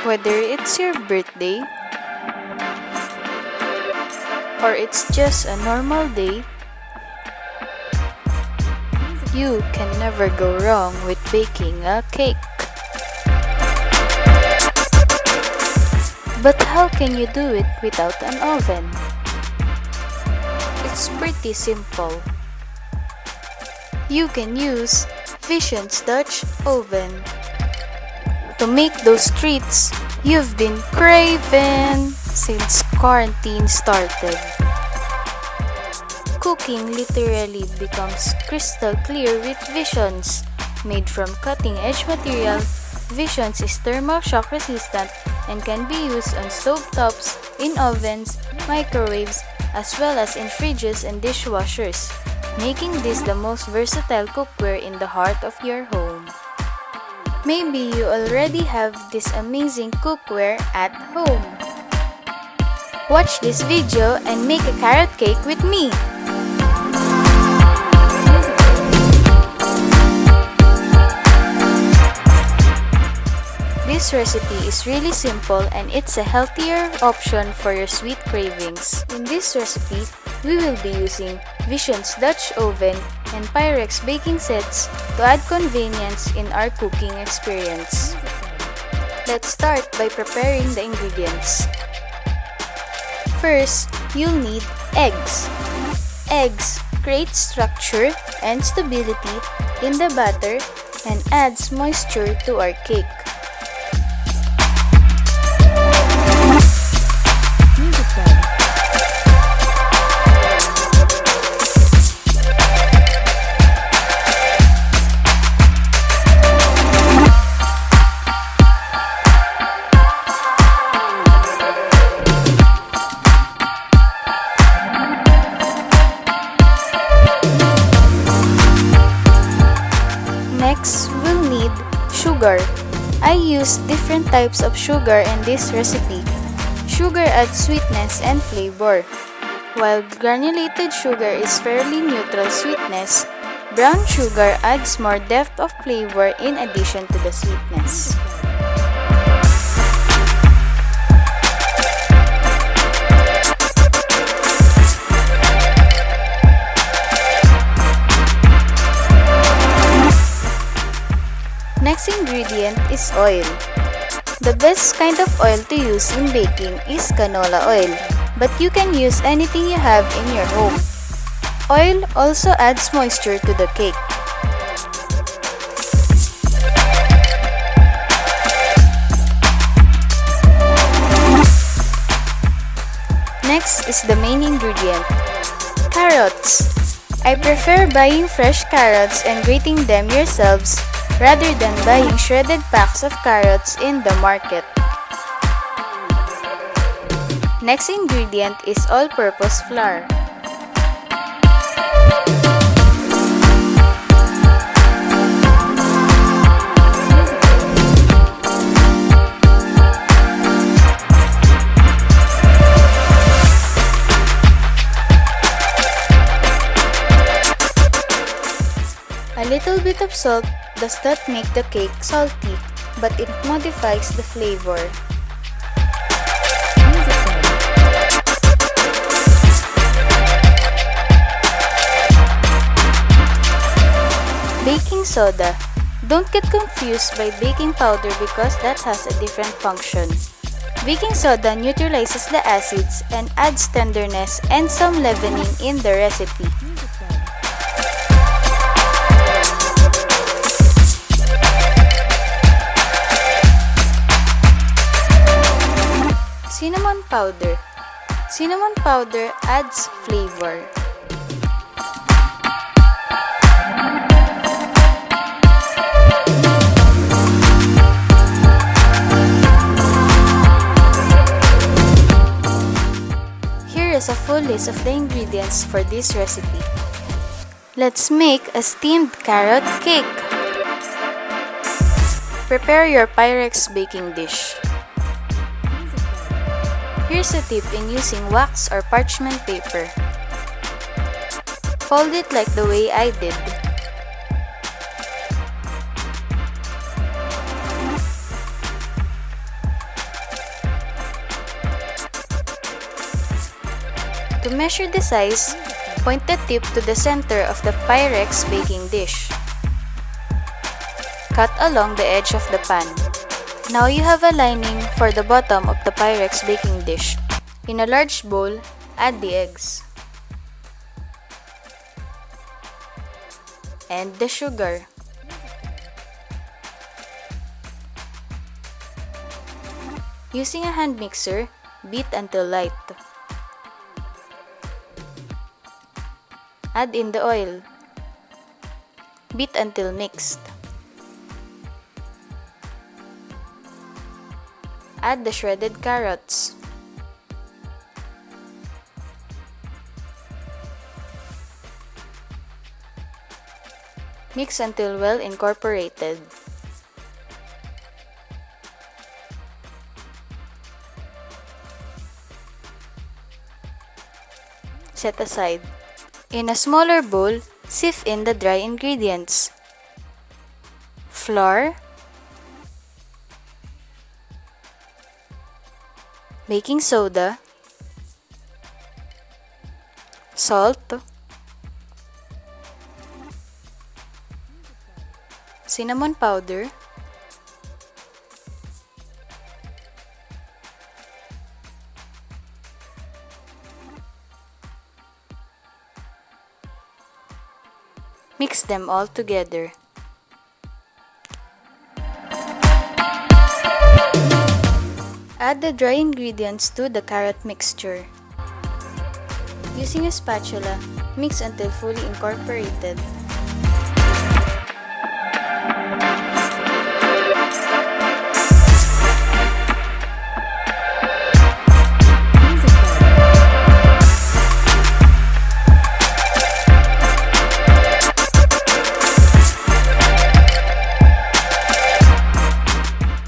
Whether it's your birthday or it's just a normal day, you can never go wrong with baking a cake. But how can you do it without an oven? It's pretty simple. You can use Vision's Dutch oven to make those treats you've been craving since quarantine started. Cooking literally becomes crystal clear with Visions. Made from cutting-edge material, Visions is thermal shock resistant and can be used on stovetops, in ovens, microwaves, as well as in fridges and dishwashers, making this the most versatile cookware in the heart of your home. Maybe you already have this amazing cookware at home. Watch this video and make a carrot cake with me! This recipe is really simple and it's a healthier option for your sweet cravings. In this recipe, we will be using Vision's Dutch oven and Pyrex baking sets to add convenience in our cooking experience. Let's start by preparing the ingredients. First, you'll need eggs. Eggs create structure and stability in the batter and adds moisture to our cake. Next, we'll need sugar. I use different types of sugar in this recipe. Sugar adds sweetness and flavor. While granulated sugar is fairly neutral sweetness, brown sugar adds more depth of flavor in addition to the sweetness. Next ingredient is oil. The best kind of oil to use in baking is canola oil, but you can use anything you have in your home. Oil also adds moisture to the cake. Next is the main ingredient, carrots. I prefer buying fresh carrots and grating them yourselves rather than buying shredded packs of carrots in the market. Next ingredient is all-purpose flour. A little bit of salt does not make the cake salty, but it modifies the flavor. Baking soda. Don't get confused by baking powder because that has a different function. Baking soda neutralizes the acids and adds tenderness and some leavening in the recipe. Cinnamon powder. Cinnamon powder adds flavor. Here is a full list of the ingredients for this recipe. Let's make a steamed carrot cake. Prepare your Pyrex baking dish. Here's a tip in using wax or parchment paper. Fold it like the way I did. To measure the size, point the tip to the center of the Pyrex baking dish. Cut along the edge of the pan. Now you have a lining for the bottom of the Pyrex baking dish. In a large bowl, add the eggs and the sugar. Using a hand mixer, beat until light. Add in the oil. Beat until mixed. Add the shredded carrots. Mix until well incorporated. Set aside. In a smaller bowl, sift in the dry ingredients. Flour, baking soda, salt, cinnamon powder, mix them all together. Add the dry ingredients to the carrot mixture. Using a spatula, mix until fully incorporated.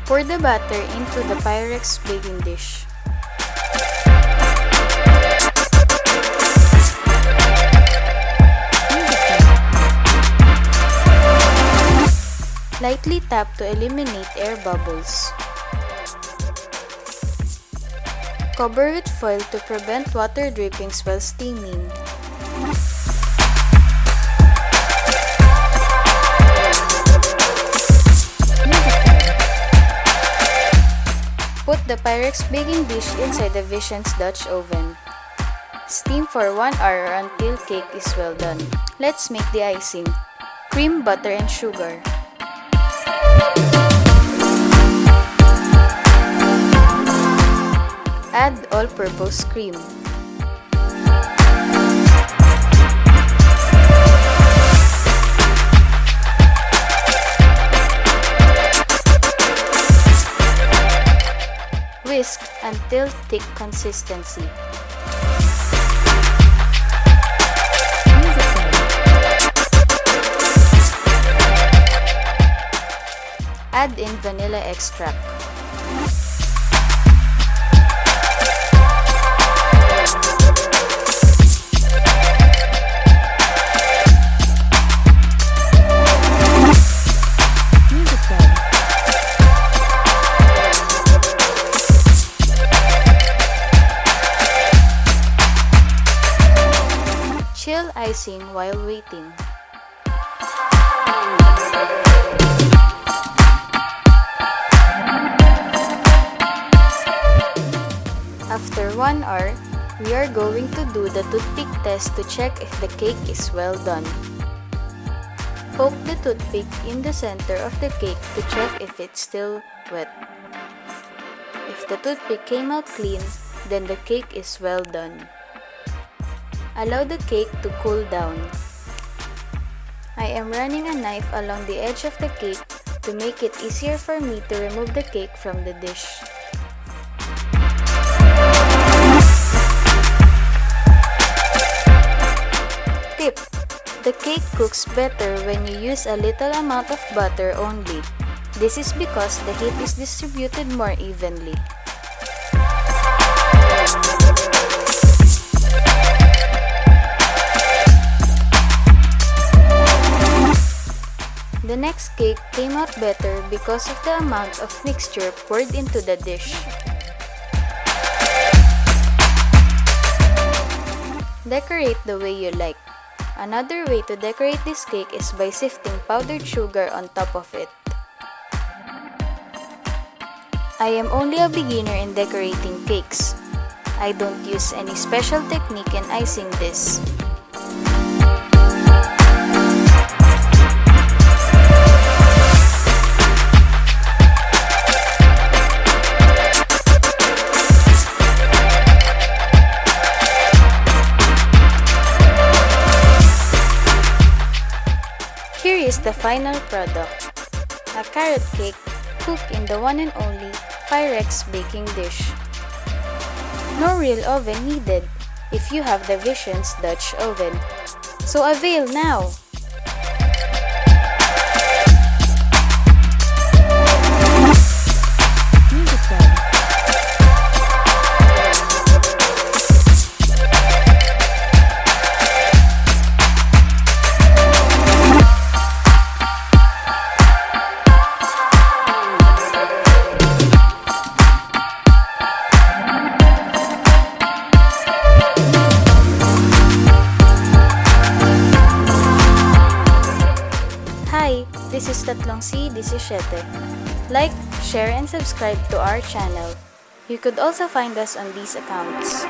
Pour the batter into the Pyrex baking dish. Lightly tap to eliminate air bubbles. Cover with foil to prevent water drippings while steaming. Put the Pyrex baking dish inside the Vision's Dutch oven. Steam for 1 hour until cake is well done. Let's make the icing. Cream, butter, and sugar. Add all-purpose cream. Whisk until thick consistency. Add in vanilla extract. Chill icing while waiting. After 1 hour, we are going to do the toothpick test to check if the cake is well done. Poke the toothpick in the center of the cake to check if it's still wet. If the toothpick came out clean, then the cake is well done. Allow the cake to cool down. I am running a knife along the edge of the cake to make it easier for me to remove the cake from the dish. Tip: the cake cooks better when you use a little amount of butter only. This is because the heat is distributed more evenly. The next cake came out better because of the amount of mixture poured into the dish. Decorate the way you like. Another way to decorate this cake is by sifting powdered sugar on top of it. I am only a beginner in decorating cakes. I don't use any special technique in icing this. Here is the final product, a carrot cake cooked in the one and only Pyrex baking dish. No real oven needed if you have the Vision's Dutch oven. So avail now! Hi, this is Tatlong C17. Like, share, and subscribe to our channel. You could also find us on these accounts.